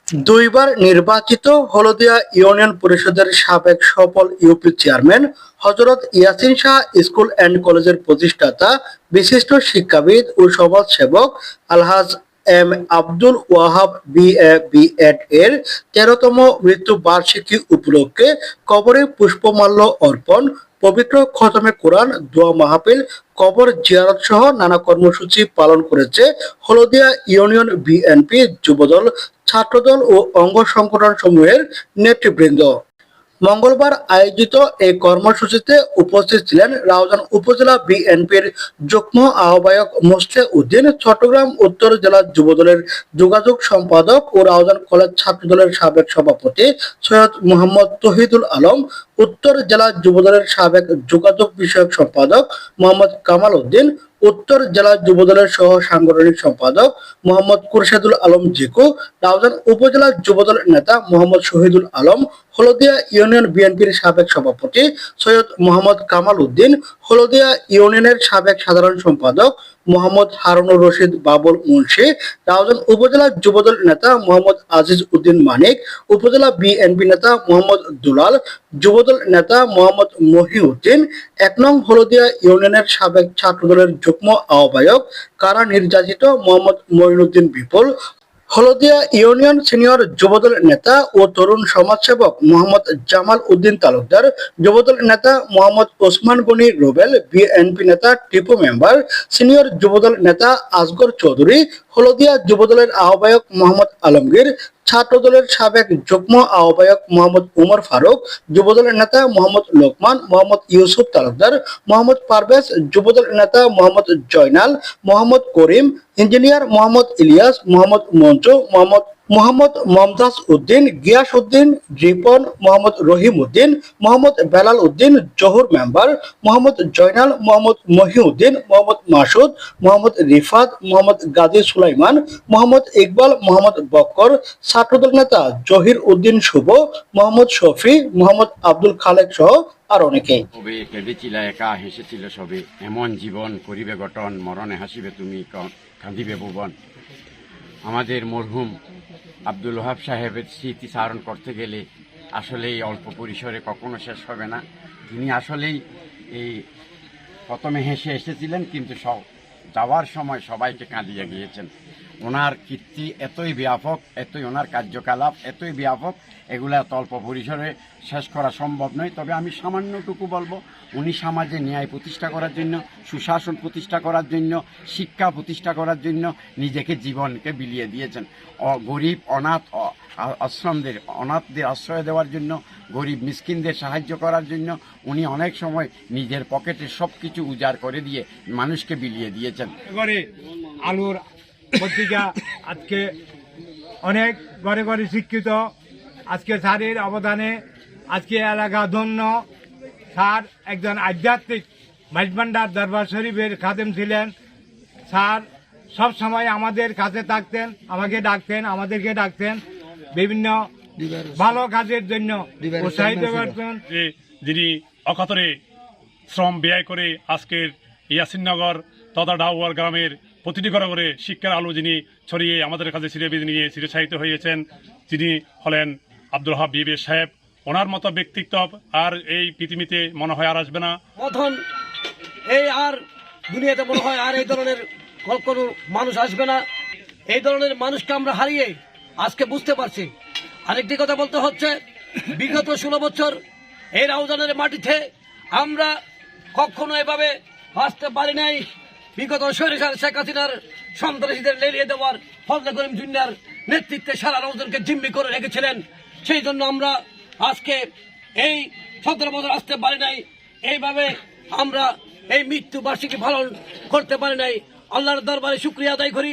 দুইবার নির্বাচিত হলদিয়া ইউনিয়ন পরিষদের সাবেক সফল UP chairman Hazrat Yasin Shah school and কলেজের প্রতিষ্ঠাতা বিশিষ্ট শিক্ষাবিদ ও সমাজসেবক আলহাজ M Abdul Wahab BA BEd এর ১৩তম মৃত্যু বার্ষিকী উপলক্ষে কবরে পুষ্পমাল্য অর্পণ, পবিত্র খতমে কোরআন, দোয়া মাহফিল, কবর জিয়ারত সহ নানা কর্মসূচি পালন করেছে হলদিয়া ইউনিয়ন বিএনপি যুবদল, ছাত্রদল ও অঙ্গ সংগঠন সমূহের নেতৃবৃন্দ। মঙ্গলবার আয়োজিত এই কর্মসূচিতে উপস্থিত ছিলেন রাউজান উপজেলা বিএনপির যুগ্ম আহ্বায়ক মোসলে উদ্দিন, চট্টগ্রাম উত্তর জেলা যুবদলের যোগাযোগ সম্পাদক ও রাউজান কলেজ ছাত্রদলের সাবেক সভাপতি সৈয়দ মোহাম্মদ তহিদুল আলম, উত্তর জেলা যুবদলের সাবেক যোগাযোগ বিষয়ক সম্পাদক মোহাম্মদ কামাল উদ্দিন, উত্তর জেলা যুবদলের সহ সাংগঠনিক সম্পাদক মোহাম্মদ কুরশেদুল আলম জিকু, রাউজান উপজেলা যুবদল নেতা মোহাম্মদ শহীদুল আলম, হলদিয়া ইউনিয়ন বিএনপির সাবেক সভাপতি সৈয়দ মোহাম্মদ কামাল উদ্দিন, হলদিয়া ইউনিয়নের সাবেক সাধারণ সম্পাদক মোহাম্মদ হারুনুর রশিদ বাবুল মুন্সি, রাউজান উপজেলা যুবদল নেতা মোহাম্মদ আজিজ উদ্দিন মানিক, উপজেলা বিএনপি নেতা মোহাম্মদ দুলাল, যুবদল নেতা মোহাম্মদ মহিউদ্দিন, ১ নং হলদিয়া ইউনিয়নের সাবেক ছাত্রদলের যুগ্ম আহ্বায়ক কারা নির্যাতিত মোহাম্মদ মঈনুদ্দিন বিপুল, হলদিয়া ইউনিয়ন সিনিয়র যুবদল নেতা ও তরুণ সমাজসেবক মোহাম্মদ জামাল উদ্দিন তালুকদার, যুবদল নেতা মোহাম্মদ ওসমান গনি রুবেল, বিএনপি নেতা টিপু মেম্বার, সিনিয়র যুবদল নেতা আসগর চৌধুরী, হলদিয়া যুবদলের আহ্বায়ক মোহাম্মদ আলমগীর, ছাত্রদলের সাবেক যুগ্ম আহ্বায়ক মোহাম্মদ উমর ফারুক, যুবদলের নেতা মোহাম্মদ লোকমান, মোহাম্মদ ইউসুফ তালুকদার, মোহাম্মদ পারভেজ, যুবদল নেতা মোহাম্মদ জয়নাল, মোহাম্মদ করিম, ইঞ্জিনিয়ার মোহাম্মদ ইলিয়াস, মোহাম্মদ মঞ্জু, মোহাম্মদ মোহাম্মদ মমতাজ উদ্দিন, গিয়াস উদ্দিন, রিপন, মোহাম্মদ রহিম উদ্দিন, মোহাম্মদ বেলাল উদ্দিন, জহুর মেম্বার, মোহাম্মদ জয়নাল, মোহাম্মদ মহিউদ্দিন, মোহাম্মদ মাসুদ, মোহাম্মদ রিফাত, মোহাম্মদ গাজী সুলাইমান, মোহাম্মদ ইকবাল, মোহাম্মদ বক্কর, ছাত্রদল নেতা জহির উদ্দিন শুভ, মোহাম্মদ শফি, মোহাম্মদ আব্দুল খালেক সহ আর অনেকে। সবে কেঁদেছিল একা হেসেছিল সবে, এমন জীবন করিবে গঠন, মরণে হাসিবে তুমি কাঁদিবে ভুবন। আমাদের মরহুম আব্দুল ওয়াহাব সাহেবের স্মৃতি চারণ করতে গেলে আসলেই অল্প পরিসরে কখনো শেষ হবে না। তিনি আসলেই এই প্রথমে হেসে এসেছিলেন, কিন্তু যাওয়ার সময় সবাইকে কাঁদিয়ে গিয়েছেন। ওনার কীর্তি এতই ব্যাপক, এতই ওনার কার্যকলাপ এতই ব্যাপক, এগুলা অল্প পরিসরে শেষ করা সম্ভব নয়। তবে আমি সামান্যটুকু বলবো, উনি সমাজে ন্যায় প্রতিষ্ঠা করার জন্য, সুশাসন প্রতিষ্ঠা করার জন্য, শিক্ষা প্রতিষ্ঠা করার জন্য নিজেকে জীবনকে বিলিয়ে দিয়েছেন। গরিব অনাথ অনাথদের আশ্রয় দেওয়ার জন্য, গরিব মিসকিনদের সাহায্য করার জন্য উনি অনেক সময় নিজের পকেটে সব কিছু উজাড় করে দিয়ে মানুষকে বিলিয়ে দিয়েছেন। আলুর পত্রিকা আজকে অনেক ঘরে ঘরে শিক্ষিত। আজকে স্যারের অবদানে আজকে এলাকা ধন্য। স্যার একজন আধ্যাত্মিক মাইজভান্ডার দরবার শরীফের খাদেম ছিলেন। স্যার সব সময় আমাদের কাছে থাকতেন, আমাদেরকে ডাকতেন বিভিন্ন ভালো কাজের জন্য উৎসাহিত করতেন। যিনি অকাতরে শ্রম ব্যয় করে আজকের ইয়াসিননগর তথা ডাউয়ার গ্রামের প্রতিটি ঘরে ঘরে শিক্ষার আলো যিনি ছড়িয়ে আমাদের কাছে নিয়ে চিরসাহিত হয়েছেন, যিনি হলেন আব্দুল ওয়াহাব বিবি সাহেব। ওনার মতো ব্যক্তিত্ব আর এই পৃথিবীতে মনে হয় আর আসবে না। মতন এই আর দুনিয়াতে মনে হয় আর এই ধরনের কোনো মানুষ আসবে না। এই ধরনের মানুষকে আমরা হারিয়ে আজকে বুঝতে পারছি। আরেকটি কথা বলতে হচ্ছে, বিগত 16 বছর এই রাউজানের মাটিতে আমরা কখনো এভাবে আসতে পারি নাই। বিগত সরকার শেখ হাসিনার সন্ত্রাসীদের লেলিয়ে দেওয়ার ফজলে করিম জুনিয়র নেতৃত্বে সারা রাউজানকে জিম্মি করে রেখেছিলেন। সেই জন্য আমরা আজকে এই 17 বছর আসতে পারি নাই, এইভাবে আমরা এই মৃত্যু বার্ষিকী পালন করতে পারি নাই। আল্লাহর দরবারে শুকরিয়া আদায় করি